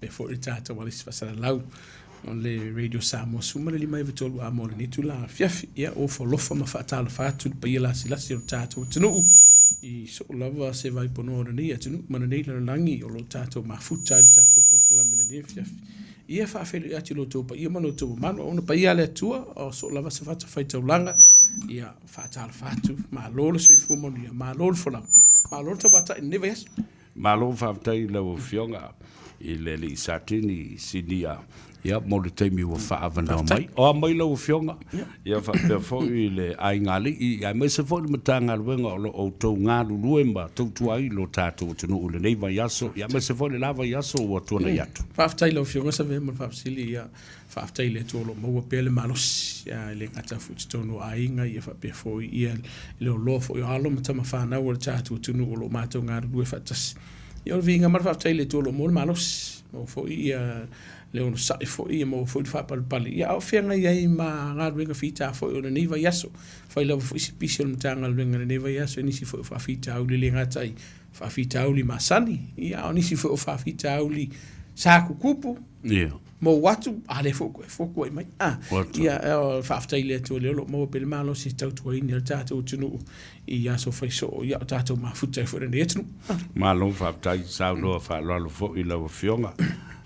pe fo i tātou wale si fasara lau on le radio Samoa suma le lima iwa tolu a mole ni tula fiafi ia o folofa ma whaatala whaatu pa ia lasi lasi o tātou tunu i so lava se vai pono ora ni atunu mana nei la langi o lo tātou mafuta i tātou porkalamina ni fiafi ia whaafelu ati lo tō pa ia mano tō mano ona pa ia le atua o so lava se whata whaitaulanga ia whaatala whaatu ma lolo so i fumonu ia ma lolo folau ma lolo ta wata i never yes ma lolo whaatai lau fionga i le li satini sinia ia mo le taimi wa whaavana mai o mai lau fionga ia whaapea fo i le ai ngali i ai mai se fo i matanga ruenga o lo o tau ngā lulue ma tau tuai lo tātou tunu ule nei vai aso ia mai se fo i le lava yaso o tuana iatu whaaftai lau fionga sa vea ma whaafsili ia whaaftai le tōlo maua pele malos ia le ngata futi tono a inga ia whaapea fo i ia le o loa fo i alo matama whanau o le tātou tunu o lo mātou ngā lulue whaatasi ia o vinga mar whaaftai le tōlo mo le malos mo fo i ia le ono sai fo ia mo fo pali ia o fianga ia ma ngā ruenga fita fo i ona neiva yaso fai lava fo isi pisi o mtanga ruenga na neiva yaso nisi fo fa fita auli le ngatai fa fita auli masani ia o nisi fo fa fita auli saku kupu mo watu ale fo ko mai ia fa fita ile to le mo pel malo si tau to ini tato tunu ia so fai so ia tato ma futa fo ne etnu malo fa fita sa lo fa lo fo i lava fionga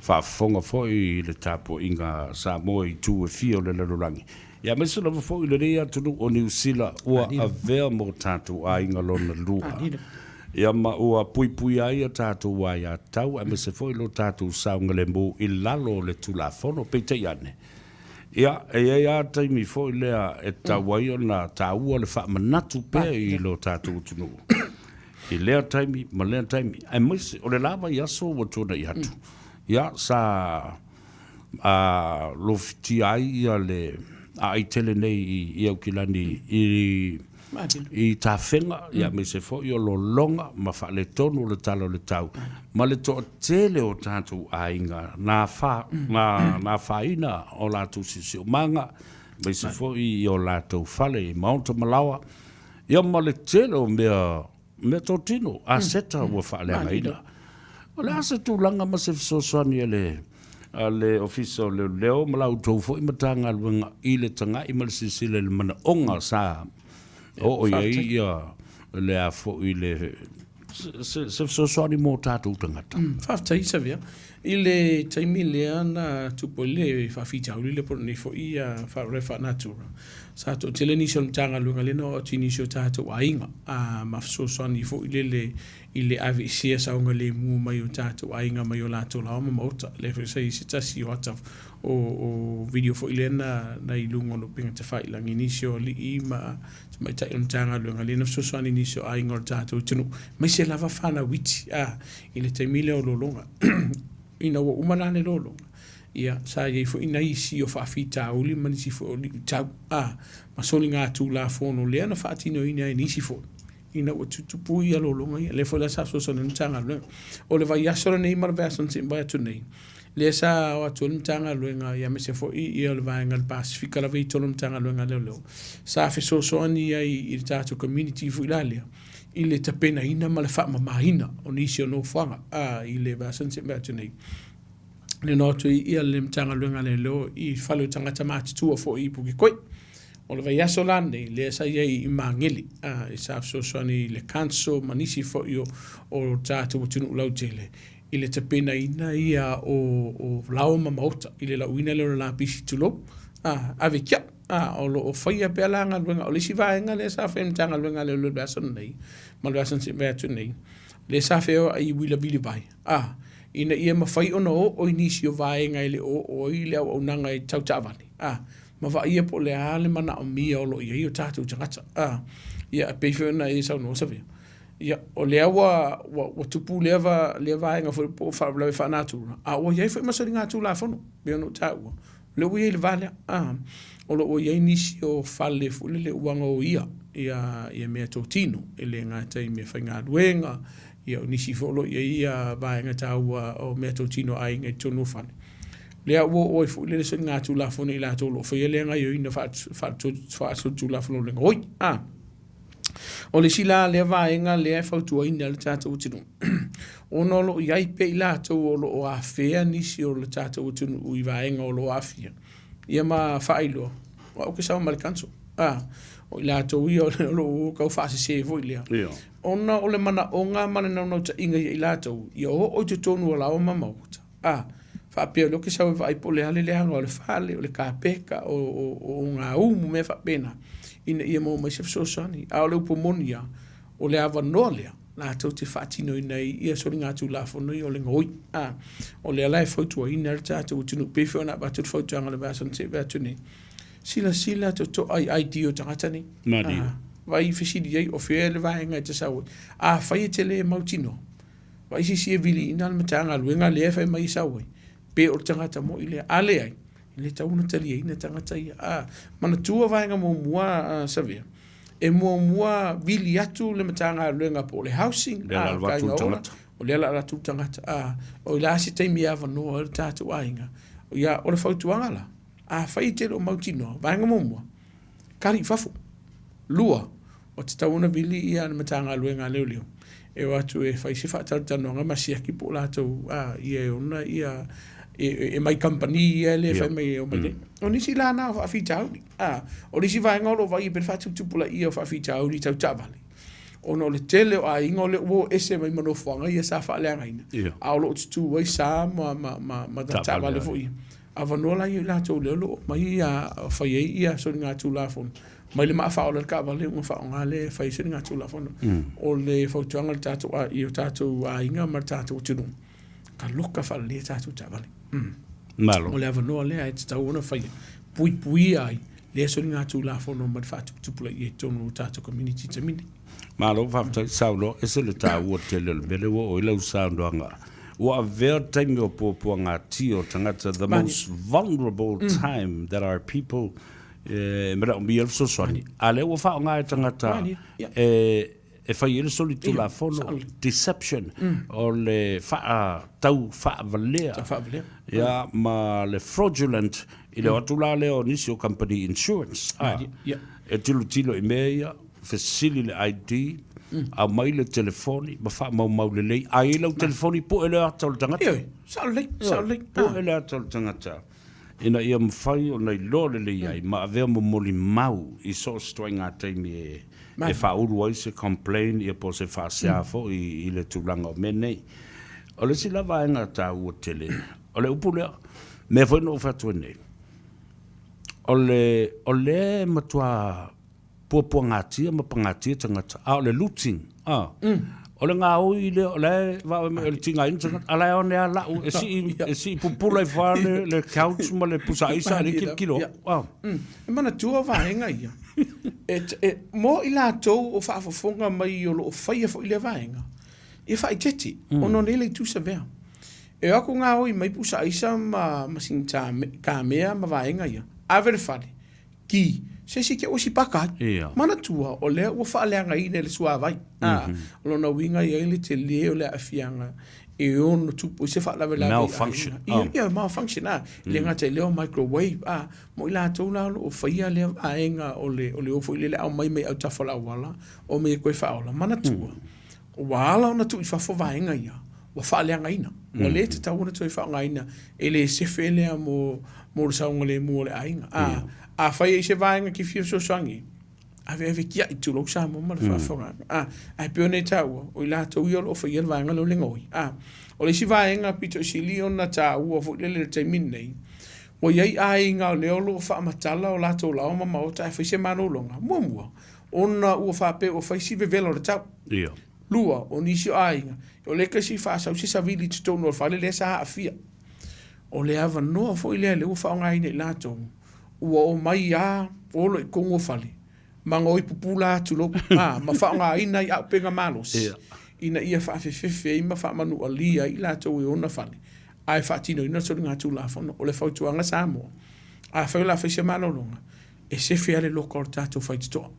whaafonga foi le tapo inga Samoa i tu e fio le lalurangi. Ia mese lava foi le rea tunu o New Zealand ua a vea mo tātou a inga lona lua. Ia ma ua pui ai a tātou a ia tau, a mese foi lo tātou saunga le mo i lalo le tulafono peite iane. Ia e a taimi foi lea e tawai o na tāua le whaamanatu pēr i lo tātou tunu. I lea taimi, ma lea taimi, a mese o le lava i aso wa tona i hatu. Ia sa lo fiti ai ia le ai tele nei i au kilani i ta fenga ia me se fo io lo longa ma fa le tonu le talo le tau ma le to tele o tatu ainga na fa ina o la tu si manga me se fo i o la tu fale Mount Malawa ia ma le tele o me totino a seta o fa le ainga ole asa tu langa ma se so soani le officer le leo mala utou fo imatanga luenga i le tanga i mal sisile le mana onga sa o ia le a fo i le se so soani mo tatu tangata faftai sa vea i le taimi lea na tupo le fafita uli le porni fo ia fa refa natura sa to tele ni so tanga luenga le no tini so tatu ainga ma so soani fo i le avisia sa unga le mu mai o tatu ainga mai o lato la ma mota le fe sei se tasi o ata o video fo ile na i lungo no pinga te fai lang inisio li i ma mai ta tanga luenga le no so soani inisio ainga o tatu tunu mai se lava fana witi i le taimile o lolonga ina o umanane lolonga ia sa ye fo ina isi o fa fita uli manisi fo li tau ma soli ngā tulafono le ana fa tino ina inisi fo ina o tutupu ia lolonga ia le fo la sa so so ntanga le o le vai asora nei mar version sin ba tu nei le sa o tu ntanga luenga ia me se fo ia le vai ngal pacifica la vito ntanga luenga le sa fe so so ani i tatu community fu ilalia ile tapena ina ma le fa ma ina o nisi o no fanga i le version sin ba tu nei le noto ia le mtanga luenga le lo i falo tanga tamati tua fo i puki koi o le vai asolane le sa ia i mangeli i sa so soani le kanso manisi fo io o tatu tunu lau tele i le tapena ina ia o lau mamauta i le lauina le la pisi tulo ave kia o lo o faia pe langa luenga o le si vaenga le sa fe mtanga luenga le lo bason nei ma lo bason se betu nei le sa fe o i wila vili vai ina ia mawhai ono o inisi o vaenga i le o i le au nanga i tau tawani ma va ia po le ale mana o mia o lo ia i o tātou tangata ia peifeona i sau no sawe ia o le awa wa tupu le vaenga fo po fa le fa natura o ia foi masori ngā tulafono be no tau le ui le vale o lo o ia inisi o fale fu le uanga o ia mea totino ele ngā tai me whai ngā duenga ia nisi folo ia vaenga tau o mea totino ai ngai tonu fane lea o fu le se ngā tulafono i la tolo fa ia le ngai o ina fa tulafono le ngoi o le sila le vaenga le fa tu ina le tatu tinu Ona lo iai pe ila tau o lo o a fea nisi o le tātou tunu ui vaenga o lo afia. Ia ma whailo. Wa o ke sao mali kanso. O ila tau ia o lo kau whaase se vo ilia. Ona o le mana o ngā mana nau ta inga ia ila tau. Ia o te tonu o lao mamauta. Whapea lo ke sao vai po le hale le hanga o le whale o le kāpeka o ngā umu me whapena. Ina ia mo mai se fsosani. O le upomonia o le awa noa lea. La tau te whaatino i nei, ia sori ngā tulafono i o le ngoi. O le alai whautua i nere tātou tunu pewhio na ba tūt whautua ngā le bāsan te bātu nei. Sila to ai dio tangata ni. Mari. Vai whisiri ei o whia le vaenga te sawe. Whai e te le mautino. Vai si e vili ina le matanga luenga le whai mai sawe. Pe o tangata mo i le ale ai. I le tauna tali e ina tangata ia. Mana tua vaenga mo mua savea. E mua vili atu le matanga luenga po le housing. Le alwatu tangata. O le alwatu tangata. O i lasi teimi awa noa le tātou ainga. O ia o le whautuanga la. Whai te lo mautino. Vaenga mo mua. Kari fafu. Lua. O te tauna vili ia le matanga luenga leo leo. E watu e whai se whaatarutanonga masiaki po lātou. Ia e ona ia... E mai company ia le whai mai o mai. O nisi la nā whaafitauri. O nisi vaenga olo vai per whaatupula ia whaafitauri tau tavali. O no le tele o a inga o le uo ese mai manofuanga ia sa whaaleangaina. A o lo tutu wai sa ma tavali fo ia. A vanola ia la tau leo mai ia whai ia sori ngā tulafono. Mai le maa whaola ka wale unga whaonga le whai sori ngā tulafono. O le whautuanga le tātou a i o tātou a inga ma tātou tunu. Ka loka whale le tātou tavali. Malo. O le avanoa lea e te tau ona whai pui ai le sori ngā tulafono ma le whaatupula i e tonu tātou community te mini. Malo, whaftai saulo, e se le tā ua te lele mele o ilau saundoanga. Ua vea taimi o pōpua ngā tio tangata, the most vulnerable time that our people mera o mi elso soani. Ale ua whao ngā e tangata e whai ele soli tulafono, deception, o le tau wha valea. Ia, ma le fraudulent, i le watula leo nisi o company insurance. E tilo i mea, fesili le ID, a mai le telefoni, ma wha mau le lei, a ilau telefoni po ele ata o le tangata. Saulei. Po ele ata o le tangata. Ina ia mwhai o nei lo le lei ai, ma avea mo moli mau i so stoi ngā teimi e whauru ai se complain i po se whaseafo i le tūlanga o menei. O le si lava e ngā tā ua tele, o le upu lea, me fwoi no whatua nei. O le matua pua ngā tia, ma pa ngā tia tangata, o le looting, o le ngā oi le, o le wao e le tinga ina tangata, ala e o nea lau, e si pupula i wha le couch ma le pusa isa, le kilo. E mana tua vaenga ia. Mo i la tau o whaafafonga mai o lo o whaia fo i le vaenga. E whai teti, o no nele i tusa vea. E ako ngā oi mai pusa isa ma sing ka mea ma vaenga ia. Avere whare, ki, se ke o si pakai. Mana tua, o lea ua whaaleanga i le sua vai. O lo na winga i le te leo le afianga. E ono tupu, se whaalawe la. Malfunction. Ia, malfunction. Le ngata leo microwave. Mo i la tau la o whaia lea vaenga o le ofo i le au mai au tawhala wala. O me koe whaola. Mana tua. O wala ona tu i whafo vaenga ia. Wa whaaleanga ina. O le te tau ona tu i whaonga ina. E le sefe lea mo le saunga le mua le ainga. A whai e se vaenga ki whio so sangi. Ave kia i tulo sa mo ma le whafonga. Ai peone tau. O i la tau i o whai e vaenga lo le ngoi. O le si vaenga pito si lion na tau o fo le te minei. O iei ainga o leo lo whaamatala o la tau lao ma maota e whai se manolonga. Mua. Ona ua whape o whai si vevelo le tau. Lua o nisi o ainga. O le kasi whaasau si sa vili tutono o whale le sa afia. O le ava noa fo i le ua whaonga ine la tau. Ua o mai a olo i kongo whale. Manga oi pupula atu lo. Ma whaonga ina i au penga malos. Ina ia whaafefefe i ma whaamanu a lia i la tau i ona whale. Ai whaatino ina sori ngā tulafono o le whautuanga Samoa. A whaila whaise malolonga. E se feale loka o tātou whaititoa.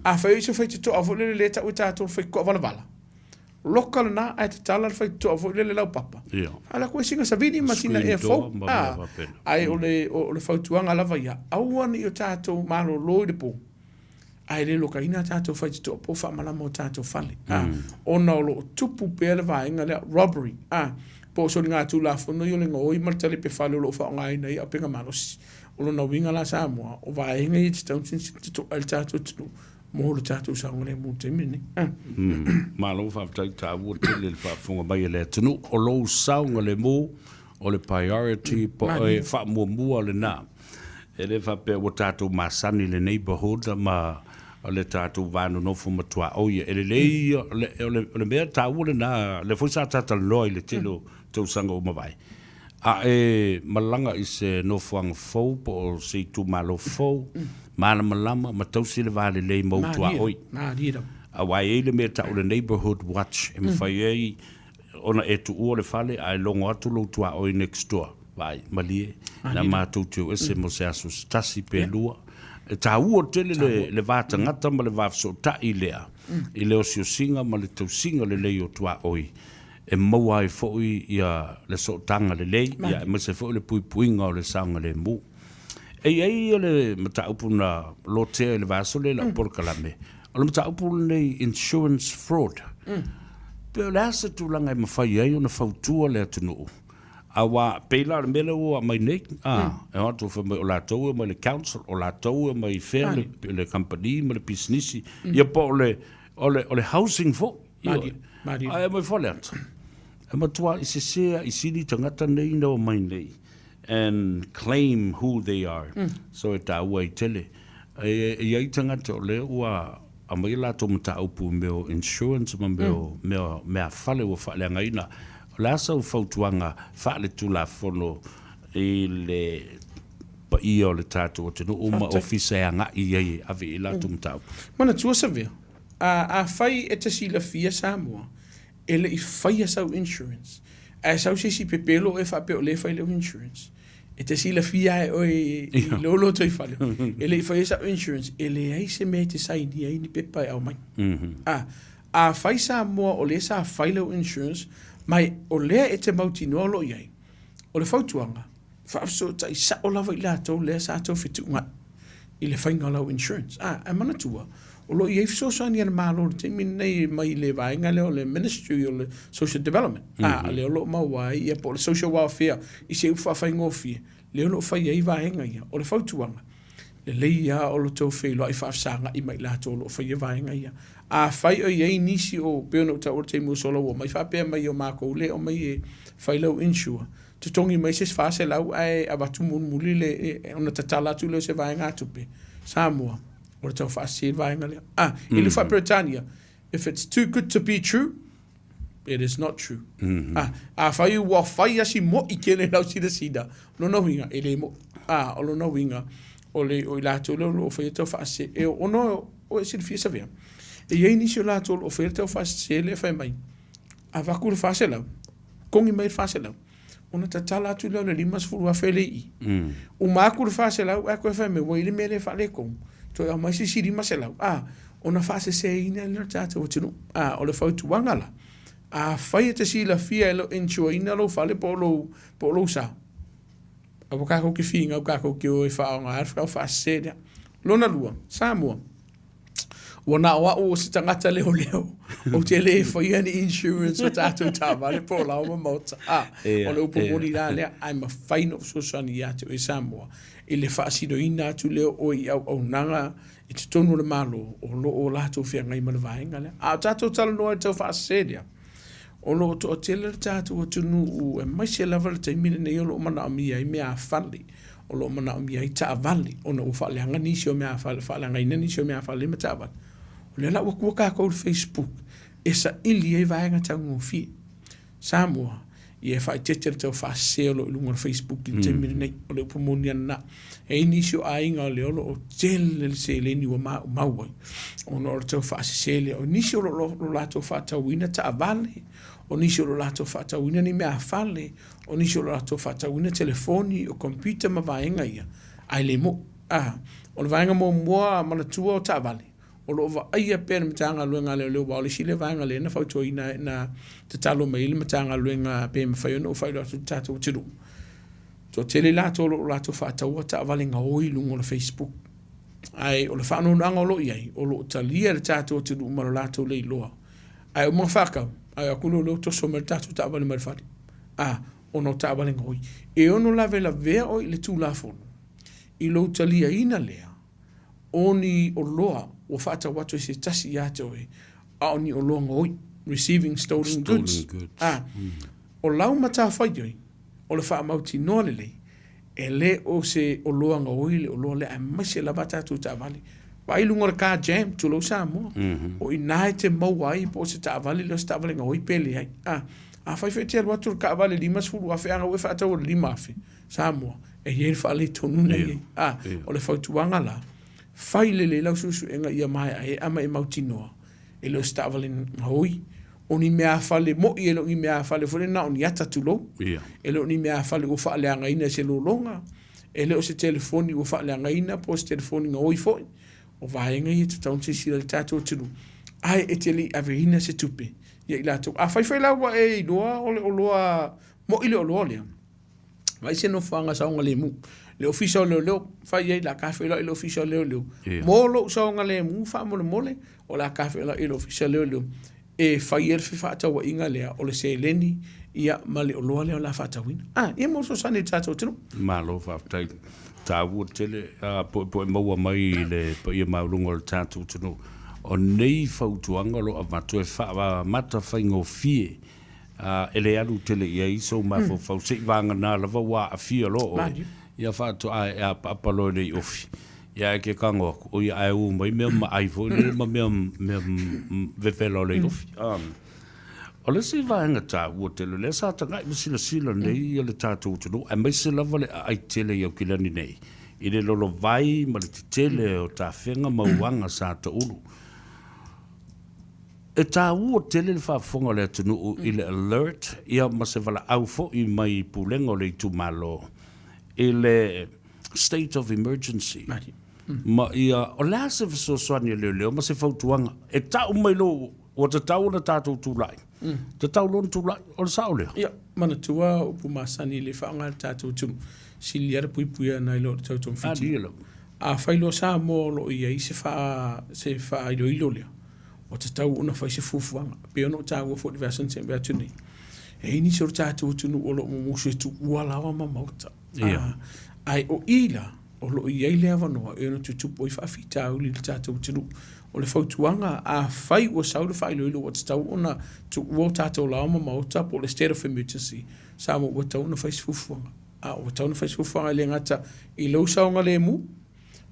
A whai se whaititoa a whaile le tau i tātou whaikoa wala. Loka na ai te tala le whaititoa a whaile lau papa. Ala koe singa sa vini masina e fau. Ai o le whautuanga lava ia. Auani o tātou malo loi de po. ai le loka ina tātou whai to po wha malama o tātou whale. Ona o lo tupu pēle vaenga lea robbery. Po so ngā tulafono yo le ngoi martale pe whale o lo wha ngai nei a penga malosi. O lo na winga la Samoa o vaenga i te taunsin to al tātou tunu. Mo le tātou sa ngole mo te mini. Malo whaftai tā ua tele le whafunga mai le tunu o lo saunga le mo o le priority po e wha mua le nā. E le whape o tātou masani le neighborhood ma o le tātou vānu nofu matua oia. E le lei o le mea tā ua le nā le fuisa tātou loi le telo tau sanga o mawai. A e malanga i se nofuanga fau po o se tu malo fau. Mana malama ma tausi le vale lei mautua oi. A wai e le mea tā o le neighborhood watch. E mwhai ei ona e tu ua le fale ai longo atu lo tua oi next door. Vai, malie. Na mātou teo ese mo se aso stasi pe lua. E tā ua tele le vāta ngata ma le vāfso ta i lea. I leo si o singa ma le tau singa le lei o tua oi. E maua e fōi ia le so tanga le lei. Ia e mase fōi le pui puinga o le saunga le mu. E iei le mata upu na lotea le vāso le la porkalame. O le mata upu nei insurance fraud. Peo le asa tūlanga e mawhai ei o na whautua le atunuu. Awa peila le mele o mai nei. E hotu o la tau mai le council, o la tau mai fair le company, mai le business. Ia po o le housing fo. Ai mai fole atu. E matua i se sea i siri tangata nei na o mai nei. And claim who they are. So e tā ua i tele. E iai tangata o le ua a mai la tō mata upu meo insurance ma mea fale o fale angaina. La sa fautuanga fale tulafono i le pa i o le tātou o tenu uma ofisa e anga i ei ave i la tō mata upu. Mana tua sa vea. A whai e te sila fia Samoa ele i whai a sau insurance. A sau se si pepelo e whapeo le whai leo insurance. E te sila fia e oi i lolo toi whale. Ele i whai a sau insurance. Ele ai se me te saini ai ni pepa e au mai. A whai Samoa o le sa whai leo insurance mai o lea e te mauti noa lo iai. O le whautuanga. Whaafso ta i sa o lawa i la tau lea sa tau whitunga. I le whainga lau insurance. A mana tua. O lo iei fisosani ana malo te minei mai le vaenga leo le ministry o le social development. A leo lo mawai ia po le social welfare i se ufa whaingo fie. Leo lo whai ei vaenga ia. O le whautuanga. Le leia o lo tau whailo ai whaafsanga i mai la tau lo whai e vaenga ia. A whai o iei nisi o peona ta orte mo solo o mai whapea mai o mako le o mai e whailau insure. Te tongi mai se whase lau ai a watu muli le ona tatala tu leo se vaenga atupe. Samoa. O le tau whaase vaenga lea. I le wha Britannia. If it's too good to be true, it is not true. A whai ua whai asi mo i kene lau sida. No no winga, ele mo. O lo no winga. O le o i lato leo o whai tau whaase. E o no o e siri fia sa vea. E iei nisi o lato o whai tau whaase le whai mai. A waku le whaase lau. Kongi mai le whaase lau. Ona tatala atu leo le limas furu a whele i. O māku le whaase lau, a koe whai me waile me le whale kong. To a mai se siri maselau. Ona whaase se ina le tata o tinu. O le whautuanga la. A whai te sila fia e lo enchua ina lo whale po lo sa. A wakako ki whinga, wakako ki o e whaonga arwha o whaase se dea. Lona lua, Samoa. Wana wa o se tangata leo leo. O te le whai ani insurance o tātou tāwa le po lau ma mauta. O le upo mori la lea, ai ma whaino so sani atu e Samoa. I le whaasido ina atu leo o i au nanga i te tonu le malo o lo o lato whia ngai mana vaenga lea. A tātou tala noa e tau whaasedea. O lo to o tele le tātou o tunu u e mai se lava le taimine nei o lo mana o mia i mea whali. O lo mana o mia i taa vali. O na u whaaleanga nisi o mea whale, whaaleanga ina nisi o mea whale ma taa vali. O le la wakua kākou le Facebook. E sa ili e vaenga tangu fi. Samoa. I e whai tete le tau whaase o lo ilunga Facebook i te mire nei o le upamoni ana. E nisi o ainga o le olo o tele le se le ni wa mauai. O no o le tau whaase se le o nisi o lo lato whaatauina ta avale. O nisi o lo lato whaatauina ni mea whale. O nisi o lo lato whaatauina telefoni o computer ma vaenga ia. Ai le mo. O le vaenga mo mua manatua o ta avale. O lo va aia pena matanga luenga leo leo wale si le vanga le na fautua ina na te talo mai le matanga luenga pe me fai no fai lo tatu tiru. To tele la to lo la to fata wata valinga oi lungo na Facebook. Ai, o le whanonanga o lo iai, o lo talia le tātou te lu umaro lātou lei loa. Ai, o mga whakau, ai, a kuno leo toso me le tātou tāwale marifari. O no tāwale ngoi. E ono lawe la vea o i le tulafono. I lo talia ina lea, oni o loa, o whata watu se tasi iato e, a oni o loa ngoi, receiving stolen goods. O lau mata whaioi, o le wha mauti noa le lei, e le o se o loa ngoi le o loa le a maise la bata tu tāwale. Wa ilunga le car jam, tu lo Samoa. O i nae te mauai, po se tāwale le o se tāwale ngoi pele ai. A whai te alwatu le kāwale lima sfuru, a whaanga ue whaata o lima afe, Samoa. E hei whaale tonu nei. O le whautuanga la. Whai le lau susu enga ia mai e ama e mauti noa. E leo se tāwale ngoi. O ni mea whale mo i e lo ni mea whale fure na o ni ata tulo. E lo ni mea whale o whaale anga ina se lo longa. E leo se telefoni o whaale anga ina po se telefoni ngoi foi. O vaenga i te taun se sira le tātou tunu. Ai e te li avehina se tupe. Ia i lātou. A whai lawa e i loa o le o loa mo i le o loa lea. Vai se no whanga saunga le mu. Le ofisa leo leo. Whai ei la kawhi la i le ofisa leo leo. Mo lo saunga le mu wha mole mole. O la kawhi la i le ofisa leo leo. E whai e rwhi whaata wa inga lea. O le se leni ia ma le o loa leo la whaata wina. Ia mo so sani tātou tino. Ma lo whaatai. Tā ua tele. Po e maua mai le pa ia maulunga le tātou tino. O nei whautuanga lo a matu e wha mata whaingo fie. Ele alu tele ia iso mafo whausei wanga nā lava wā a fia lo o. Ia whātu a apalo nei ofi. Ia ke kango o ia ai u mai mea ma aifo ni ma mea vevelo nei ofi. O le si vanga tā ua tele le sa ta ngai sila sila nei ia le tātou tunu. A mai se lava le ai tele iau kilani nei. I le lolo vai ma le tele o tā whenga mauanga sa ta ulu. E tā ua tele le whaafonga le tunu i le alert, ia ma se wala au fo i mai pulengo le tu malo. I le state of emergency. Ma ia, o la se viso soani leo leo, ma se whautuanga. E tā umai lo, o te tau na tātou tūlai. Te tau lona tūlai, o le sao leo. Ia, mana tua upu masani le whaanga le tātou tunu. Sili ara pui pui ana i lo le tātou mwhiti. A whailo sa mo lo ia i se wha ilo ilo leo. O te tau una whai se fufuanga. Peo no tāua fo te vasan se mbea tuni. E ini se o tātou tunu o lo musu e tu ualawa ma mauta. Ai o ila, o lo i eile awanoa, e no tutupo i whawhita uli le tātou tunu. O le whautuanga a whai ua sau le whai loilo o te tau ona tu ua tātou lao ma mauta po le state of emergency. Sa mo ua tau na whai se fufuanga. O tau na whai se fufuanga le ngata i lau saunga le mu.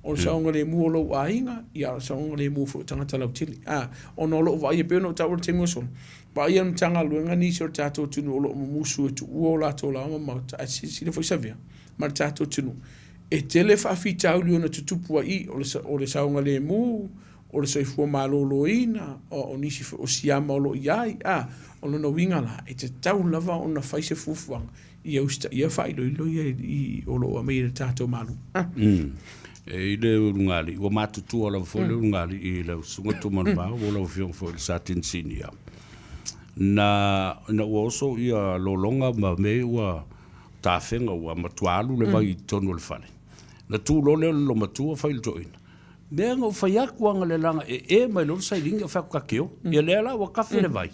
O saunga le mu o lo ainga, ia saunga le mu fo tangata lau tili. O no lo vai e peo no tau le te muson. Ba ia mtanga luenga ni se o tātou tunu o lo musu e tu ua o lato la ma mauta. A si le foi savia. Ma le tātou tunu. E tele whawhita uli ona tutupua i o le saunga le mu, o le soifua malolo ina, o nisi o siama o lo iai. O lo na winga la, e te tau lava o na whaise fufuanga. Ia whailo ilo i o lo amei le tātou malu. E le urungali, o matutua la fole urungali i le sunga tumanu ba, o la fiong fo le satin sinia. Na oso ia lolonga ma me ua tawhenga ua matualu le mai tonu le fale. Na tu lo le lo matua whail toina. Mea ngau whaiakuanga le langa e mai lo sai ringa whakakeo, ia le la wa kafe le vai.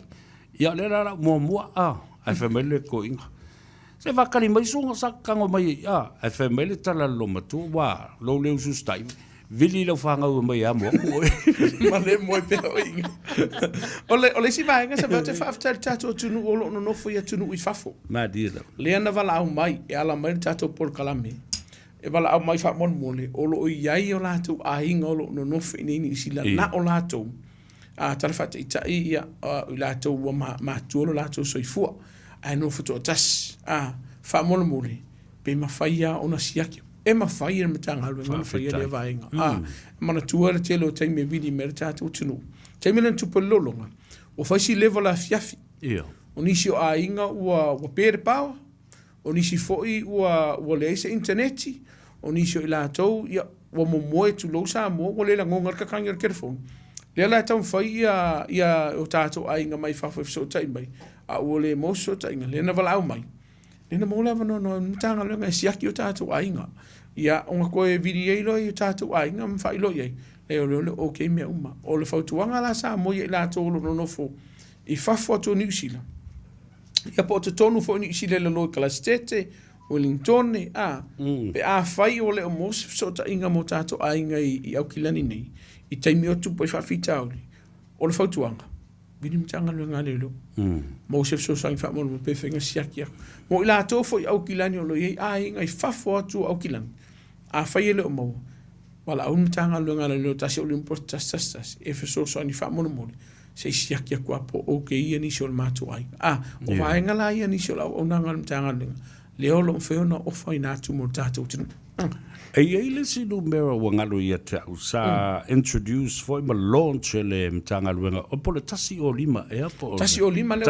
Ia le la mua ai whamele ko inga. Se vakari mai sunga sa kango mai ai whamele tala lo matua wa lo leo sustai. Vili lo whanga ua mai amo. Ma le moe peo inga. Ole si vaenga sa vate whaaftal tato tunu o lo no nofo ia tunu i whafo. Ma dira. Le ana vala au mai e ala mai tato por kalame. E vala au mai whamon mole. O lo iai o lato a hinga o lo no nofo inini sila na o lato. Tala whate ita ia o lato ua mātua lo lato soifua. Ai no futo tas whamon mole. Pe mawhaia o na siakio. E mawhaia na matanga alwe, ma mawhaia le vaenga. Mana tua le telo taime vidi mera tātou tunu. Taime lan tupa lolonga. O whaisi level a fiafi. O nisi o a inga ua pere pawa. O nisi foi ua leise interneti. O nisi o ilatou ua momoe tu lo Samoa. Ua lela ngongar kakangi ar kerefon. Lela tau whai ia o tātou a inga mai whawha so taimai. A ua le moso tainga. Lena vala au mai. Lena mola vano no matanga luenga e siaki o tātou a inga. ia o nga koe vidi ei lo i tātou ai ngā mwhai lo i le o kei mea uma o le whautuanga la Samoa i la tōlo no nofo i whafo atu New Zealand ia po te tonu fo New Zealand le loi Kalastete Wellington pe a whai o le o mos so ta inga mo tātou ai nga i Aukilani nei i taimi o tupo i whawhitauri o le whautuanga vini mtanga lo ngā lelo mo se so sang fa mo pe fenga siakia mo ila to fo au kilani o lo ye ai ngai fa fo tu au kilani a fa ye lo mo wala au mtanga lo ngā lelo tasi o le importas e fe so sang fa mo mo se siakia kwa po o ke ia ni so matu ai o vai ngala ia ni so o nanga mtanga leo lo fe ona o fa ina tu mo tatu tinu Ei le si numero wangalo ia te sa introduce foi ma launch le mtanga luenga o po le tasi o lima e apo tasi o lima le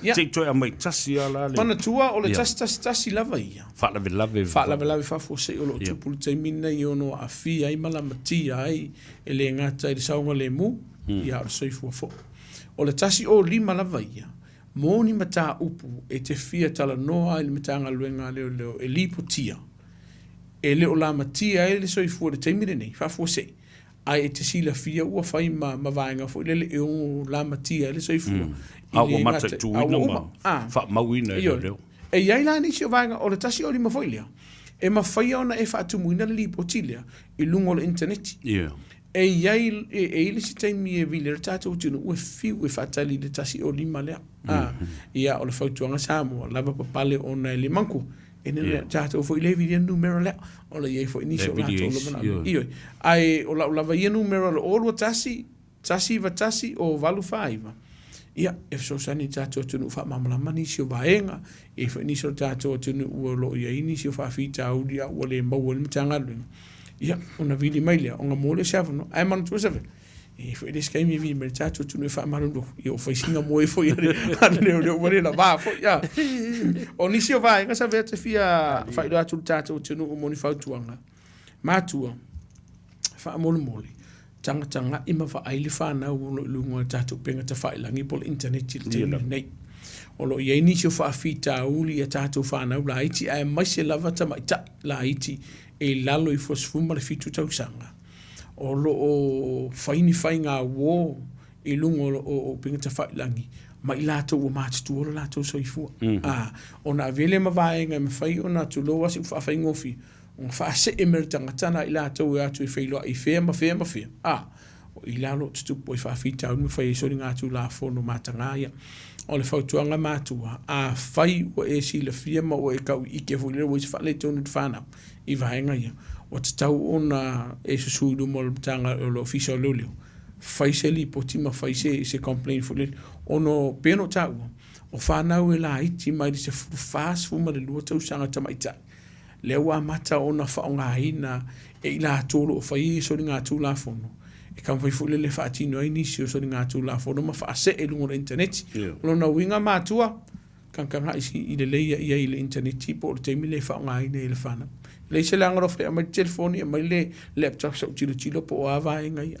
ia te toi a mai tasi ala le mana tua o le tasi lava ia fa lave fa fo se o lo tupu te mina i ono a fia i mala matia ai e le ngata i saunga le mu ia o soi fo o le tasi o lima lava ia moni mata upu e te fia tala noa i le mtanga luenga leo e lipo tia e le o la matia e le soi fu de temire nei fa fu se ai te sila fia ua fai ma vainga fu le e o la matia e le soi fu a o mata tu wina ma fa mawina leo e ia la ni si vainga o le tasi o li ma foilia e ma fai ona e fa tu muina li potilia i lungo le internet e ia e le si taimi e vile tatu tunu ue fiu e fatali le tasi o li ma lea ia o le fautuanga Samoa lava papale ona e le manku ene le tatu fo ile video numero le o le ye fo initial lato lo mana io ai o la va ye numero o tasi va tasi o valu 5 ia e so sani tatu tunu fa mamala mani si vaenga e fo initial tatu tunu o lo ye initial fa fita audia o le mbo le mtanga lu ia ona vidi mai o nga mole savano ai man tu save e foi deskai mi vi mercato tu ne fa malundo io foi singa moi foi le vole la va foi ya o ni si vai nga sa vete fia fa do atu tato tu no moni fa tuanga matua fa mole tanga ima fa ai le fa na lu ngo tato penga ta fa langi pol internet til nei o lo ye ni si fa fita uli ya tato fa na la iti ai mai se lava ta mai ta la iti e lalo i fosfuma le fitu tau sanga o lo o faini ngā wō i lungo o pingata whailangi ma i lato o mātutu o lato soifua o na vele ma vaenga ma whai o na tu loa si whawhai ngofi o whaase e mera tangatana i lato o atu i whailoa i whea ma o i lalo tutupo i whawhitau ma whai e sori ngā tu la whono mātangaia o le whautuanga mātua a whai o e si le whia ma o e kau i ke fuilera o i whale tonu tu whanau i vaenga ia o te tau ona e susuidu mo le tanga o lo official lulio. Faise li potima faise se complain fulil ono peno tau o whanau e la iti mai di se fast fuma le lua tau sanga tamaita. Le ua mata ona whaonga hina e ila tolo o whai so ni ngā tulafono. E kam whai fulil le whaatino ai nisi o so ni ngā tulafono ma whaase e lungo le internet. Lona winga mātua kankanga isi i le leia ia i le internet po o te mile whaonga hina e le whanau. Le se la ngoro fe mai telefoni mai le laptop so tilo po ava ngai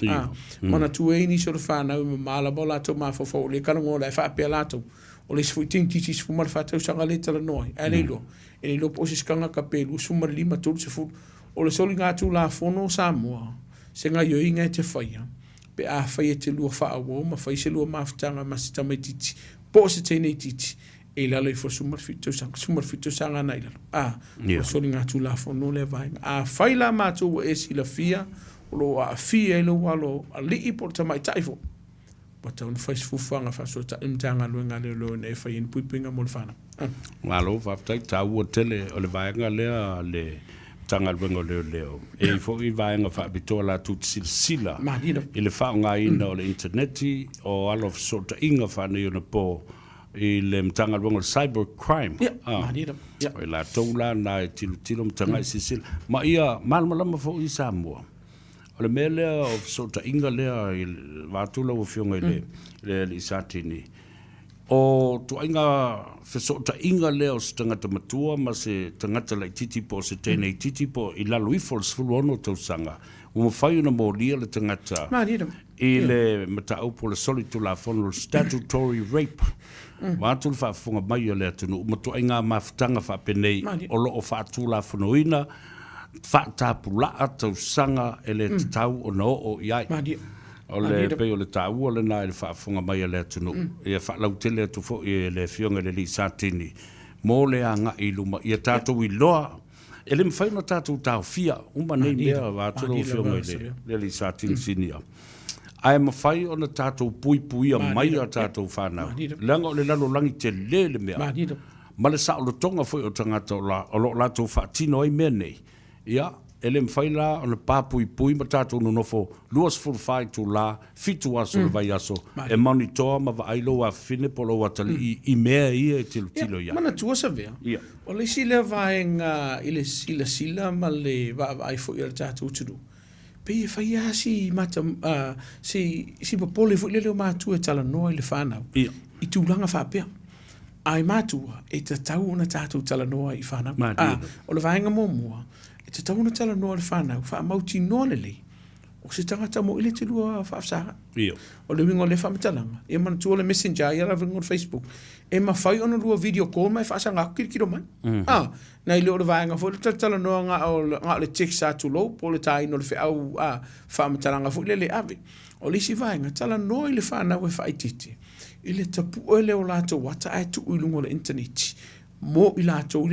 mana tu e ni so fa na mala bola to ma fo le kana ngo le fa pelato o le sfuiting titi fu mal fa to sanga le tala noi ele lo posis kanga kapelu sumar lima tu se fu o le soli nga tu la fono Samoa se nga yo inga te faia pe a faia te lu fa o ma fa se lu ma ftanga ma sta mai titi po se te nei titi e la le fo sumar fito sanga na ila so ni ngatu la fo no le vai a faila ma tu e si la fia lo a fia lo walo a li porta mai taifo bota un fais fu fanga fa so ta imtanga lo ngale lo ne fa in puipinga mo fana walo fa ta ta wo tele o le vai ngale le tanga lo le e fo i vai nga fa bitola tut sila ile fa nga ina o le internet o all of sort inga fa ne no po i le mtanga longo cyber crime o la tola na tilo mtanga sisil ma ia malma fo i Samoa o le mele of sota inga le va tula o fionga le satini o tu inga fe sota inga le o tangata matua ma se tangata la titi po se tene titi po i la lui false full ono to sanga o fai na mo le tangata I le matau po le soli tulafono statutory rape. Watu le whaafunga mai o le atunu. Matua inga mafutanga whaapenei o loo whaatulafono ina. Whaatapulaa tau sanga e le tau o na o iai. O le pe o le tau o le na e le whaafunga mai o le atunu. Ia whaalautele atu fo i le fionga le li satini. Mō le anga i luma. Ia tātou I loa. E le mwhaina tātou tau fia. Uma nei mea wātoro o fionga i le li satini sinia. Ai mawhai o na tātou pui mai a tātou whanau. Langa o le lalo langi te lele mea. Ma le sa o le tonga foi o tangata o lo lātou whaatino ai mea nei. Ia, ele mwhai la o na pui ma tātou no nofo luas fulfai tu la, fitu aso le vai aso. E maunitoa ma wa ailo a fine polo watali I mea ia e tilo ia. Mana tua sa vea. O le sile vaenga i le sila ma le va ai foi o tātou turu. Pe e whai si mata si papole fo leo mātua tala noa I le whanau. I tūlanga whapea. Ai mātua e te tau ona tātou tala noa I whanau. O le vaenga mōmua e te tau ona tala noa le whanau. Wha mauti noa le lei. O se tangata mo ile te lua whaafsaha. O le wingo le whamatalanga. E mana tua le messenger I ara wingo le Facebook. E ma whai ona lua video call mai whaasanga kiro mai. Nei leo le vaenga fo le tala noa ngā le text atu lo po le tai no le whiau whamatalanga fo le ave. O le si vaenga tala noa I le whanau e whaitete. I le tapu o leo lato wata ai tu uilungo le internet. Mo I lato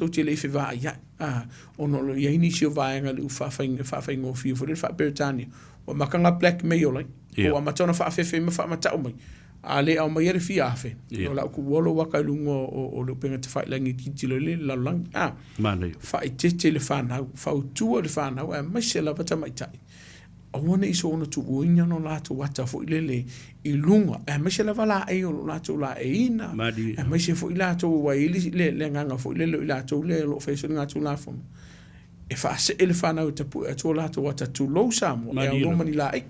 te le whiwa ia. Ono lo ia inisi o vaenga le whawhaingo fio fo le whaperitania. O makanga blackmail lai. O amatona whawhewhi ma whamatau mai. A le au mai ere fi afe. O la ku wolo waka lungo o le penga te whailangi titilo le la lang. Whaitete le whanau. Whautua le whanau. E maise la wata mai tai. A wana iso ona tu uinga no lato wata fo ilele I lunga. E maise la wala e o lato la e ina. E maise fo ilato wa ili le nganga fo ilele ilato le lo feso nga tu la fono. E whaase ele whanau tapu e to lato wata tu lo samo. E a loma ni la e.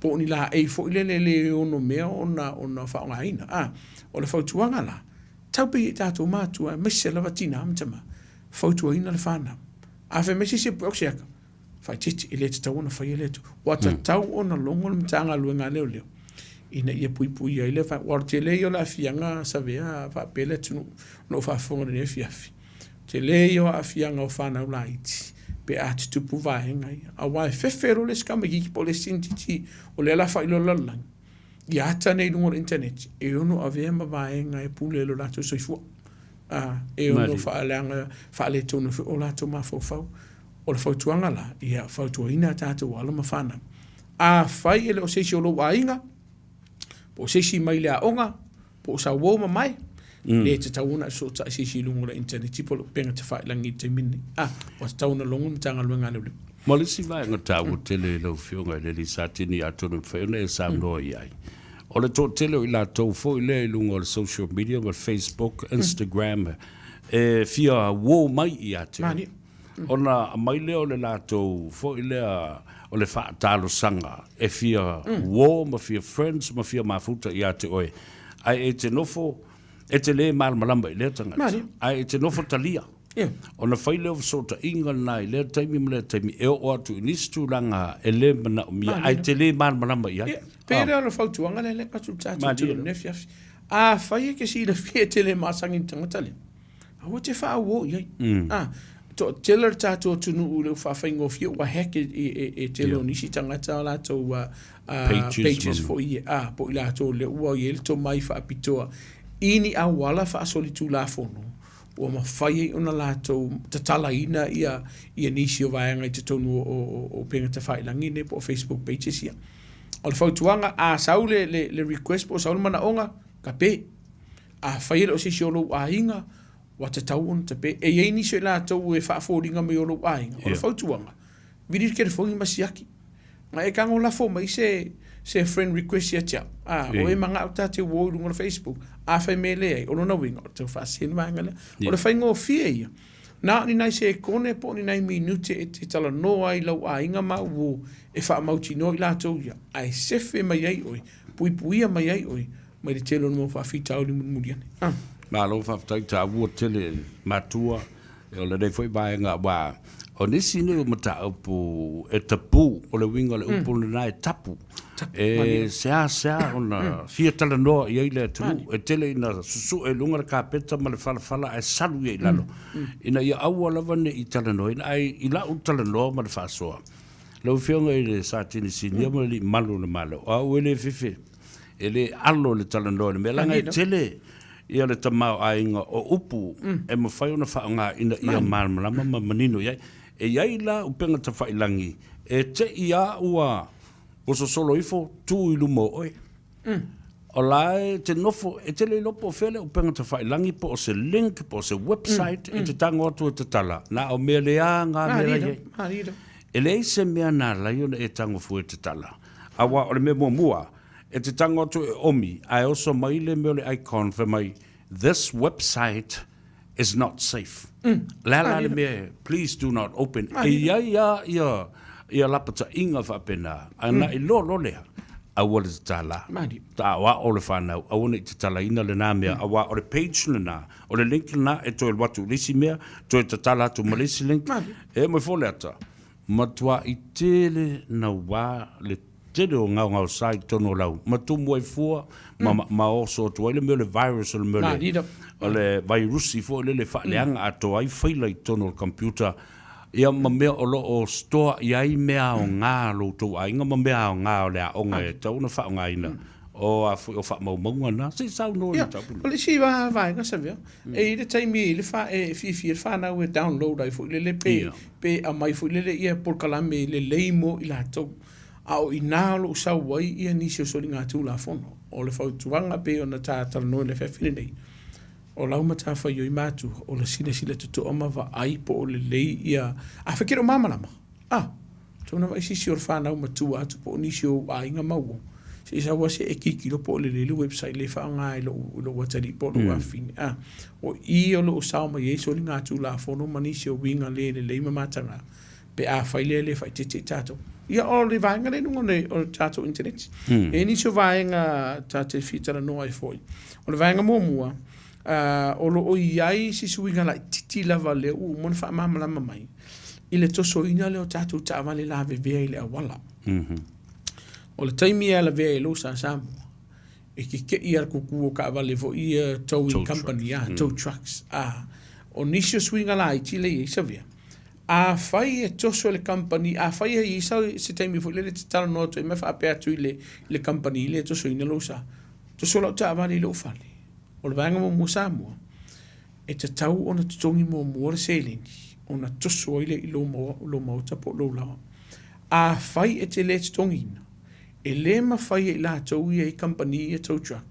Po ni la e fo ilele le ono mea ona whaonga ina. O le whautuanga la. Taupe I tato mātua e maise la watina amtama. Whautua ina le whanau. A fe maise se pokseaka. Fai titi I le te tau ona whai le tu. Wata tau ona longo le mtanga luenga leo. Ina ia pui ai le whai. Wara te leo la fianga sa vea whapele tunu no whafonga ne fiafi. Te leo a fianga o whanau la iti. Pe ati tupu vaenga ia. A wai whewhero le skama hiki po le sintiti o le la whai lo lalang. I ata nei lungo internet. E ono a vea ma vaenga e pule lo lato soifua. E ono whaale tonu o lato ma fau. O le whautuanga la, ia whautuaina tātou ala ma whana. A whai ele o seisi o lo wainga, po seisi mai le aonga, po sa woma mai, le te tauna so ta seisi lungo la internet, po lo penga te whai langi te mini. O te tauna longo mtanga luenga leu. Malisi vai nga tāu tele lau fionga le li satini atonu whauna e sa noa iai. O le tō tele o ila tau fo I le lungo le social media, o Facebook, Instagram, fia wo mai I atu. Ona mai leo le lato fo I lea o le whaatalo sanga e fia wo ma fia friends ma fia mafuta I ate oe. Ai e te nofo e te le malmalamba I lea tangata. Ai e te nofo talia. Ona whai leo sota inga nai lea taimi ma lea taimi e o atu inistu langa e le mana o mia. Ai te le malmalamba I ate. Pere ala whautuanga le katu tatu tilo nefiafi. A whai e ke si le fia te le masangin tangata le. Awa te wha wo iai. To teller tato tunu ule whawhaingo fio wa heke e telo nisi tangata la to pages for ie po I lato le ua I to mai whaapitoa ini a wala whaasoli tulafono ua mawhai ona lato tatala ina ia nisi o vaenga I te tonu o penga te whailangi ne po Facebook pages ia o le whautuanga a sau le request po sau mana onga ka pe a whai le o sisi o lo a inga wa te tau on te pe. E ei niso la tau e whaaforinga me o lo ainga. O le whautuanga. Viri ke re whongi masiaki. Ma e kango la fo mai se friend request ia tia. O e manga au tate wo runga na Facebook. A whai me lea. O lona winga. O te whaasien maanga lea. O le whaingo fia ia. Nā ni nai se kone po ni nai minute e te tala noa I lau ainga ma wo e whaamauti no I la tau ia. Ai sefe mai ai oi. Puipuia mai ai oi. Mai le telo no whaafitau ni muriane. Ma lo fa tai ta wo tele matua e o le dei foi bai nga wa O nisi ne o mata upu e tapu o le winga le upu le na e tapu. E sea ona fia tala noa i eile tulu e tele ina susu e lunga le kapeta ma le fala e salu i lalo. Ina ia aua lava ne i tala noa, ina ai i lau tala noa ma le fasoa. Lau whionga i le sa tini sinia ma li malu na malo. O au ele fife, ele alo le tala noa, me langa e tele ia le tamau a inga o upu e mawhai ona whaonga ina ia malmalama ma manino iai. E iai la upenga ta whailangi, e te ia ua o so solo ifo tu ilu mo oe. O lae te nofo, e te le lopo fele upenga ta whailangi po o se link, po o se website, e te tango atu e te tala. Na o mea lea ngā mea iei. E le se mea nā lai ona e tango fu e te tala. Awa o le mea mua, e te tango atu e omi, ai oso mai le mea le icon fe mai, this website is not safe. Lala le mea, please do not open. E ia lapata inga whapena. Ana i lo lea. Awa le te tala. Ta awa o le whanau. Awa ne te tala ina le nā mea. Awa o le page le nā. O le link le nā e toi watu lisi mea. Toi te tala tu malisi link. E mai fo le ata. Matua i tele na wā le tele o ngau sai tono lau. Matu mua i fua. Ma oso tu ai le mea le virus o le mea le. O le virusi fo le whaaleanga ato ai whaila i tono le computer. Ia ma mea o lo o stoa iai mea o ngā lo tau ainga ma mea o ngā o lea o ngai tau na wha o ngā ina o wha maunga na se sau no ia o le si wa nga sa vea e i le taimi i le wha e fi whanau e download ai fu le pe a mai fu le ia por kalame le leimo i la tau a o i nā lo sau wai ia nisi o soli ngā tulafono o le whautuanga pe o na tātala no le whewhine nei o lau matafa i matu o le sile tutu o mawa ai po o le lei ia a whakiro mamalama tōna wa isi o le whanau matua atu po o nisi o a inga mau se isa wase e kikilo po o le le website le whaanga i lo watari po lo wafini o i o lo sao mai e so li ngā tulafono manisi o winga le lei mamatanga pe a whaile le whai te tato ia o le vaenga le nunga ne o tato internet e nisi o vaenga tate fitara no ai foi o le vaenga mua o lo o iai si suinga la titi lava le mon fa mama mai i le toso ina le o tatu ta vale la ve le awala o le taimi ala ve lo sa Samoa e ke ia ku ka vale vo i towing company tow trucks o nisio suinga la i tile i savia a fai e toso le company a fai e isa se taimi vo le tala no to me fa pe atu le company le toso ina lo sa toso lo ta vale lo fale o le vanga mo Samoa e te tau ona tutongi mo le seleni ona toso ile i lo mo tapo lo la a fai e te le tutongi e le ma fai e la tau i company e tow truck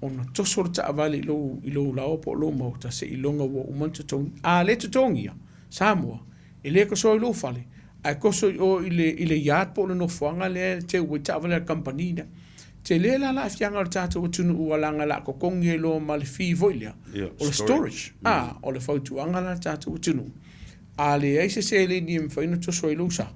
ona toso le ta vale i lo la po lo mo ta se i longa wo man tutongi a le tutongi Samoa e le ko so i lo fale a ko so o ile yard po no fuanga le te we ta vale company na te le la fianga o tatu tunu ualanga la ko kongi lo mal fi voilia o le storage o le fautu anga la tatu tunu a le ai se le ni mfaino to soilusa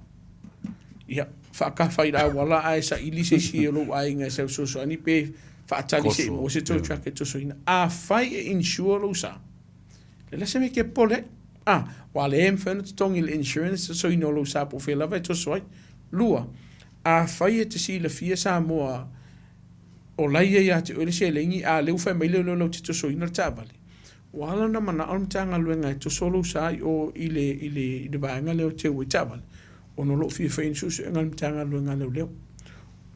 ia fa ka fa ira wala ai sa ilise si lo ai nga so ani pe fa tali se mo se to track to soina a fai insure lo sa le se me ke pole wale mfaino to tongi le insurance so ino lo sa po fe la va to soi lua a fai te si le fia Samoa o laia ia te ore se lengi a leu fa mai lo te so ina tavali wala na mana on tanga luenga to solo sai o ile vaenga leo te we tavali o no lo fi fa insu ngal tanga luenga leo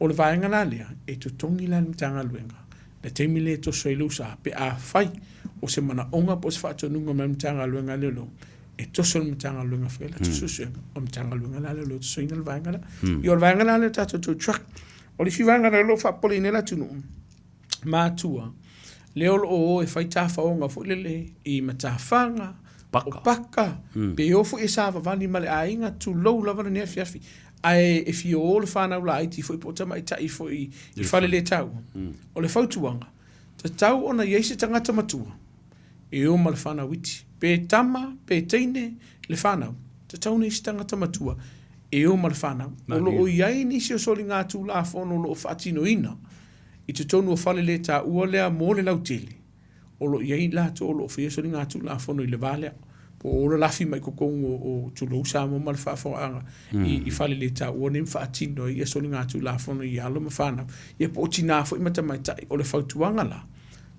o le vaenga la lea e to tongi la tanga luenga le te mile to so ilu sa pe a fai o se mana onga pos fa to nunga mam tanga luenga leo e to so tanga luenga fa la to so tanga luenga la leo to so ina vaenga la yo vaenga la le tato to truck o le fiwanga na lo fa poli nela tunu matua leo o e fai tafaonga fo lele i matafanga paka pe ofu e sa vani male ainga tu lo lava ne fiafi ai if you all fana la iti fo pota mai tai fo i fale le tau o le fautuanga te tau ona yese tangata matua e o mal fana witi pe tama pe teine le fana te tau ne tangata matua e o mal fana o lo o iai ni se soli ngā tulafono lo fatino ina i te tonu o fale le ta ua lea mo le lautele o lo iai la to lo fia soli ngā tulafono i le vale po o lafi mai ko o tulu Samoa ma le whaafonga i whale le tau o nem whaatino i soli ngā tulafono i alo ma whana ia po o tina fo i mata mai tai o le whautuanga la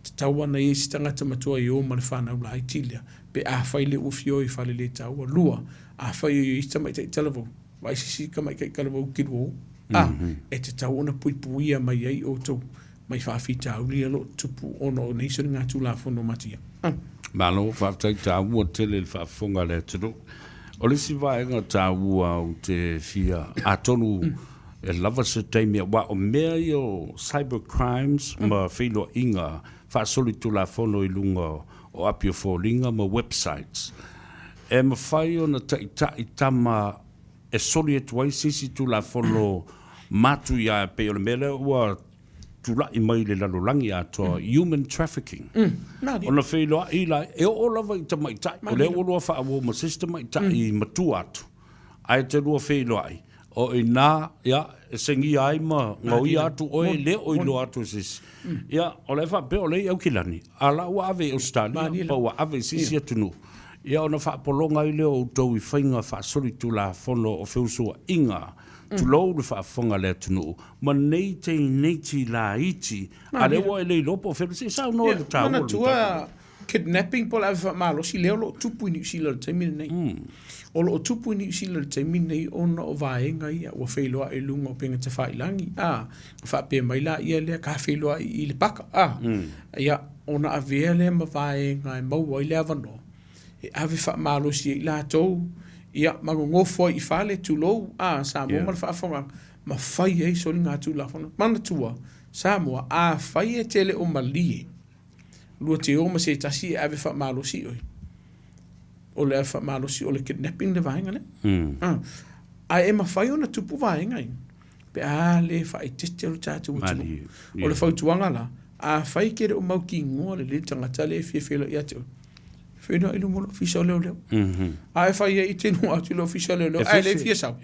te tau ana i si tangata matua i o ma le whana ula i tilia pe a whaile ufio i whale le tau a lua a whaile i sta mai tai talavo vai si ka mai kai kalavo kiru e te tau ona puipuia mai ai o tau mai whaafita au lia lo tupu ono o neisoni ngā tulafono matia Malo whaatai tā ua tele le whaafonga le tiro. O le si vaenga tā ua o te fia atonu e lava se teimia wa o mea i o cybercrimes ma whilo inga whaasoli tulafono i lunga o apio fōringa ma websites. E ma whai o na tai tama e soli e tuai sisi tulafono matu ia pe o le mele ua tula i mai le lalolangi atoa human trafficking. Ona whilo i lai, e o lava i tamai tai, o le o loa whaawo ma sistema i tai i matu atu. Ai te lua whilo ai. O i nā, ia, e sengi ai ma ngau i atu o e le o i lo atu sisi. Ia, o le wha peo le au kilani. Ala ua ave Australia, pa ua ave sisi atunu. Ia, ona wha polonga i leo o tau i whainga wha sori tulafono o whiusua inga. Tu lou le whaafonga le atunu. Ma nei te neiti la iti. A le wa ele lopo whelu se sao no le tau. Mana tua kidnapping po la wha malo si leo lo tupu i New Zealand te mine nei. O lo tupu i New Zealand te mine nei ona o vaenga ia ua wheloa e lunga o penga te whailangi. Wha pe mai la ia lea ka wheloa i le paka. Ia ona a vea lea ma vaenga e maua i lea vano. E ave wha malo si i la tau. Ia magongofo i fale tulou Samoa ma whaafonga ma whai ei soli ngā tulafono mana tua Samoa a whai e tele o malie lua te o ma se tasi e ave wha malo si oi o le wha malo si o le kidnapping le vaenga le a e ma whai o na tupu vaenga pe a le whai tete o tātu utinu o le whautuanga la a whai kere o mau ki ngoa le tangata le whiawhelo i ate o Fena ilu mo official leo leo. Ai fa ia itenu atu lo official leo leo. Ai le fia sau.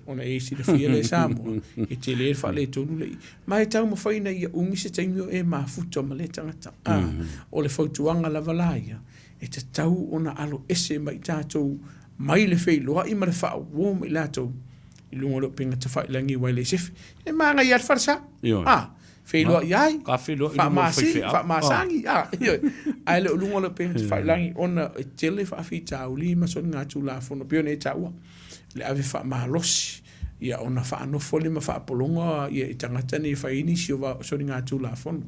Ona e si le fia le Samoa. E te le fa le tonu le. Mai tau mo faina ia ungi se taimio e mafuta ma le tangata. O le fautuanga la valaia. E te tau ona alo ese mai tātou mai le fei loa i ma le wha wō mai lātou. I lungo lo pinga te whai langi wai le sefi. E maanga i atfarsa. Wheloa iai. Ka wheloa i mo whaiwhea. Whaamasangi. Ai le ulunga le penga te whailangi. Ona e tele whaafi tāu li ma soni ngā tulafono. Pio nei tāua. Le ave whaamalosi. Ia ona whaanofo le ma whaapolonga. Ia i tangata nei whaini si o soni ngā tulafono.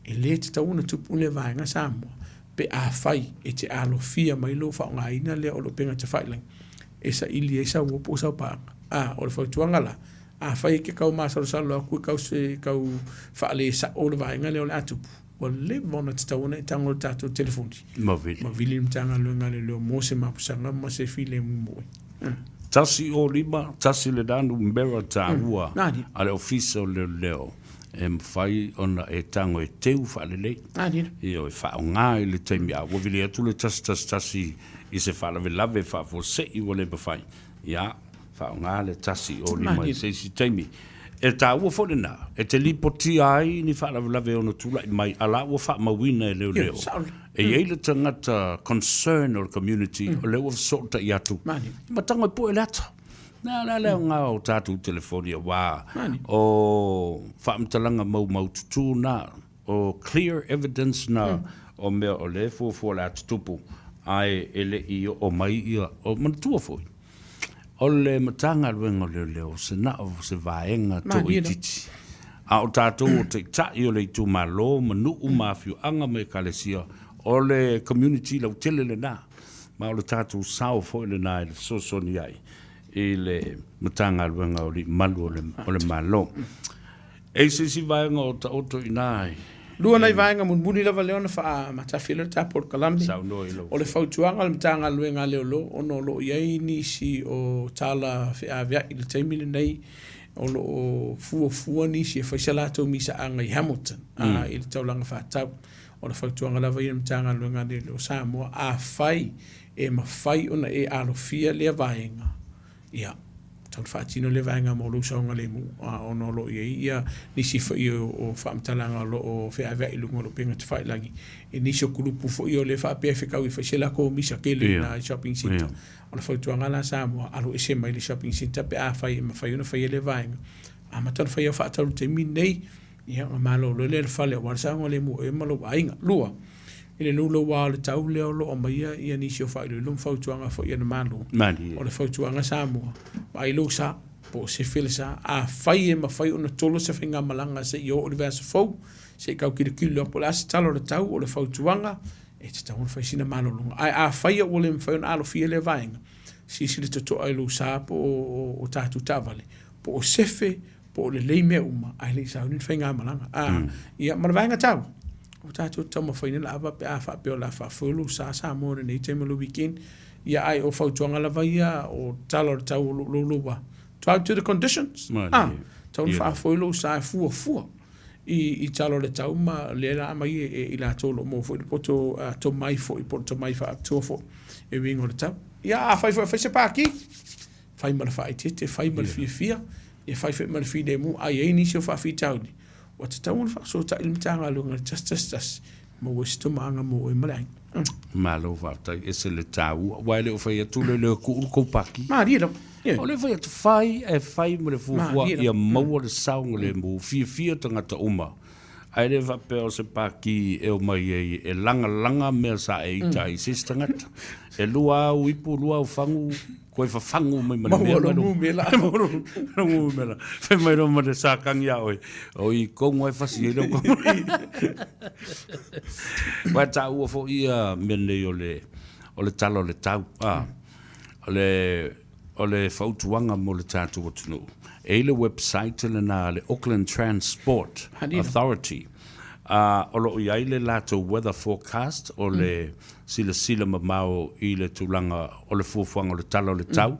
E le te tauna tupu le vaenga Samoa. Pe a whai e te alo fia mai lo whaonga ina le o lo penga te whailangi. E sa ili e sa uopo sa pāanga. O le whautuanga la. A whai ke kau māsarosalo a kui kau se kau whaale sa o le vaenga leo le atupu. Wa le vona te tauna e tango le tātou telefoni. Mawili. Mawili mtanga luenga le leo mose mapusanga ma se file mumoi. Tasi o lima, tasi le danu mbera tā ua. A le ofisa o leo leo. E mwhai ona e tango e teu whaale lei. Io e whao ngā i le teimi a. Wavili atu le tasi i se whaalawe lave whaafo se i wale mawhai. Ia. Whao ngā le tasi o lima i se si teimi. E tā ua whole nā. E te lipoti ai ni whaalawe ono tula i mai. Ala ua wha mawina e leo leo. E iei le tangata concern o community o leo sorta i atu. Ma tanga po e lata. Nā leo ngā o tātou telefonia wā. O whaamtalanga mau tutu nā. O clear evidence nā. O mea o le fuafua le atu tupu. Ai ele i o mai ia o manatua fui. O le matanga luenga leo se nao se vaenga to i titi. A o tātou o te tai o le i tū malo, manu umawhiu anga me kalesia, o le community lau tele le nā. Ma o le tātou sao fo le nā i le sosoni ai. I le matanga luenga o le malu o le malo. E se si vaenga o ta oto i nai. Lua nei vaenga munmuni lava leo na wha matawhila ta Port Kalambi. O le whautuanga le mtanga luenga leo lo, ono lo iei nisi o tala whiawea i le teimile nei, o lo fua nisi e whaisalato misa anga i Hamilton, i le taulanga whaatau. O le whautuanga lava i le mtanga luenga leo Samoa, a whai e mawhai ona e alofia lea vaenga. Ia, tau whaatino le vaenga mo lo saunga le mu o no lo ia nisi whai o whaamtalanga lo o whea vea ilunga lo penga te whai langi e nisi o kulupu whai o le whaapea whikau i whaisela ko misa kele na shopping center o le whautuanga la Samoa alo e se mai le shopping center pe a whai ma whai una whai le vaenga a matana whai o whaataru te minei ia ngā malo lo le whale o wara saunga le mu e malo ainga lua ile nulo wa le tau leo lo o maia ia nisi o whai lum whautuanga whai ana malo o le whautuanga Samoa ai lo sa po se fele sa a fai e ma fai ona tolo se finga malanga se yo o le verse fo se kau ki kilo po la talo le tau o le fautuanga e te tau fai sina malo longa ai a fai o le fai ona alo fie le vainga si le to ai lo sa po o tatu tavale po o sefe po le leime uma ai le sa un finga malanga ia ma vainga tau o tatu tama fai na ava pe a fa pe o la fa fulu sa mo ne te mo weekend ia ai o fautuanga la vaia o talo tau lo wa to the conditions tau fa foilo sa fu i talo le tau ma le la mai i la tolo mo fo poto to mai fo i poto mai fa to fo e wingo le tau ia fa se pa ki fa ma fa te fa ma fia e fa ma fi de mu ai e ni so fa fi tau what tau fa so ta ilmitanga lo just mo wisto manga mo e malang malo vata ese le tau wale o fai tu le ku paki ma dio o le fai tu fai mo le fuwa ia mo le saung le mo fi tanga ta uma ai le va pe o se paki e o mai e langa me sa e tai sistanga e lua u ipu lua fangu ko fa fangu mai me mela fe mai ro mo le sakang ya o i ko ngoi fa si le ko wa ta u fo ia mele o le talo le tau o le fautuanga mo le tatu o tunu e le website le na le Auckland Transport Authority o lo ia le lato weather forecast o le sila mamao i le tulanga o le fufuanga o le talo le tau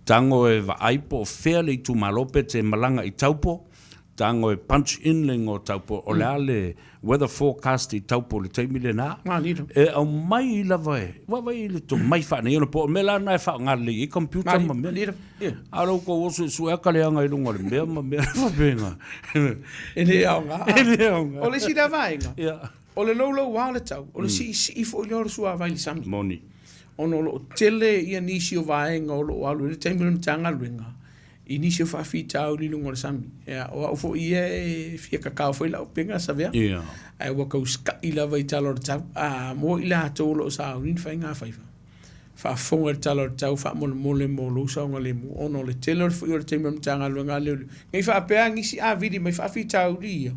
tango e va aipo fairly tu malope te malanga i taupo tango e punch in le ngo taupo o le ale weather forecast i taupo le taimi le na e au mai la vai vai le to mai fa ne po mela na fa ngal i computer ma me alo ko so su e kale anga i lunga le me fa benga ele anga o le sida vai nga o le lo wa le tau o le si fo le su vai le sami moni ono lo tele ia nisi o vai nga o lo alu le taimi le tanga luenga inisio fa fita o li lungo sami o fo ie fia kakao foi la penga sa vea ai wa ka uska ila vai talo tau mo ila to lo sa rin fa nga fa fonga talo tau fa mo lo sa ngale mo ono le telo fo yo te mem tanga lo ngale ngai fa pe ngisi vidi mai fa fita o li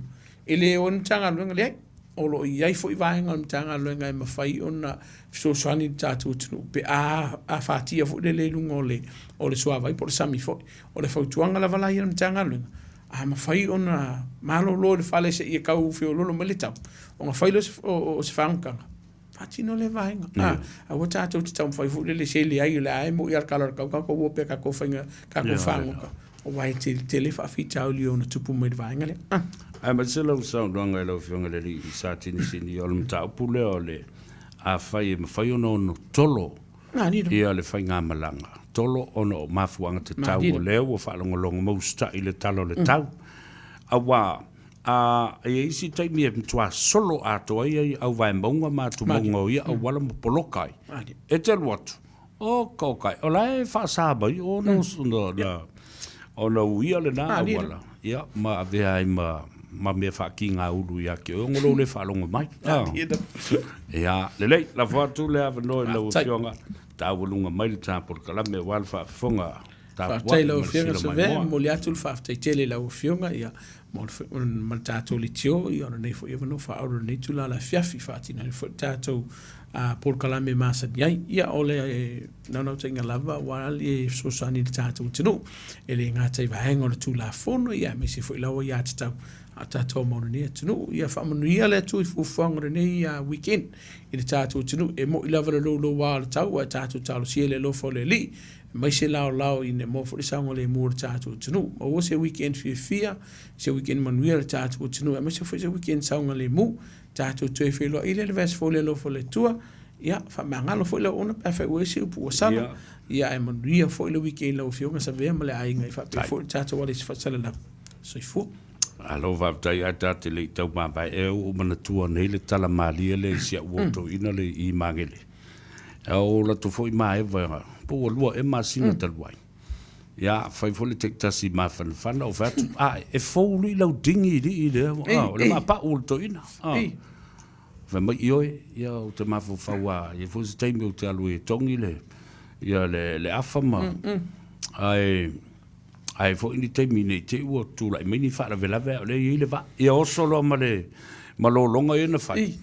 ele on tanga lo ngale o lo ia fo i vai ngam tanga lo ngai ma fai ona so swani tatu tunu pe a fatia fo le lungo le o le suava i por sami fo o le fautuanga la vala ia tanga lo ma fai ona malo lo le fale se ia kau fio lo melita o nga fai lo o se fanka fatino le vai nga a o tatu tau fai fo le se le ai la ai mo ia kalor ka ko pe ka ko fanga ka ko fanga o vai te fa fita o li ona tupu mai vai nga le ai ma se lo sa longa lo fionga le i sa tini sini o mta pule ole a fai ono tolo ia le fai ngā malanga tolo ono mafuanga te tau o leo o whaalongolongo mausta i le talo le tau a wā e isi taimi e mtua solo ato ai au vai maunga mātu maunga ia au wala mo polokai e te luatu o kaukai o lai whaasaba i o no uia le nā au wala ia ma avea ai ma me fa ki nga ulu ya ki o ngolo le fa longo mai ya le la foto le ave no le fionga ta volunga mai ta por kala me wal fa fonga ta lo fionga so ve mo le atul fa ta tele la fionga ya mo ta to li tio i ona nei fo even no fa ora nei tu la fiafi fa tina fo ta to por kala me masa ya ole no tenga lava wal e so sani ta to tino ele nga tai va hengo tu la fono ya me si fo la ya ta atato mono ni tunu ia fa mono ia le tu fu fanga ni weekend i tato tunu e mo ila vale lo wa tau tato talo siele lo fo le li mai se lao i ne mo fo sango le mo tato tunu o se weekend fia se weekend manuel tato tunu mai se fo se weekend sango le mu tato tu fe lo ile le ves fo le lo fo le tua ia fa mangalo foi le ona pa fa wesi pu sala ia e manuia foi le weekend lo fionga sa vea male ai ngai fa pe foi tata wale fa sala na so fu alo va tai ata te le tau ma ba e o mana tua nei le tala mali le sia woto ina le I mangele o la to foi mai va po lo e ma sina talwai ia fai foi le tektasi ma fan o va e fo lu lo dingi di le le ma pa ulto ina fa mai ia o te ma fo fa ia fo se time o te alu e tongi le ia le afama ai fo ini te mine te o tu la mini fa la vela le ile va ia o solo ma le malolonga ina fai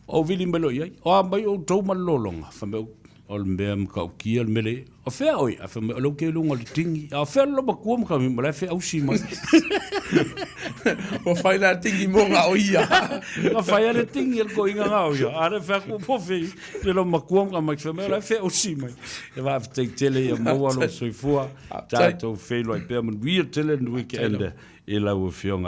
o vili melo ia o mai o to malolonga fa me o le mea ka kia le mele o fea oi a fa me o lo ke lunga le tingi a fea lo ba kuam ka mi mala fea usi mai o fai la tingi mo nga o ia a fai le tingi el ko inga nga o ia a le fea ku po fe le lo ma kuam ka mai fa me la fea usi mai e va te tele ia mo lo soifua ta to fe lo pe man wi tele no weekend e la o fionga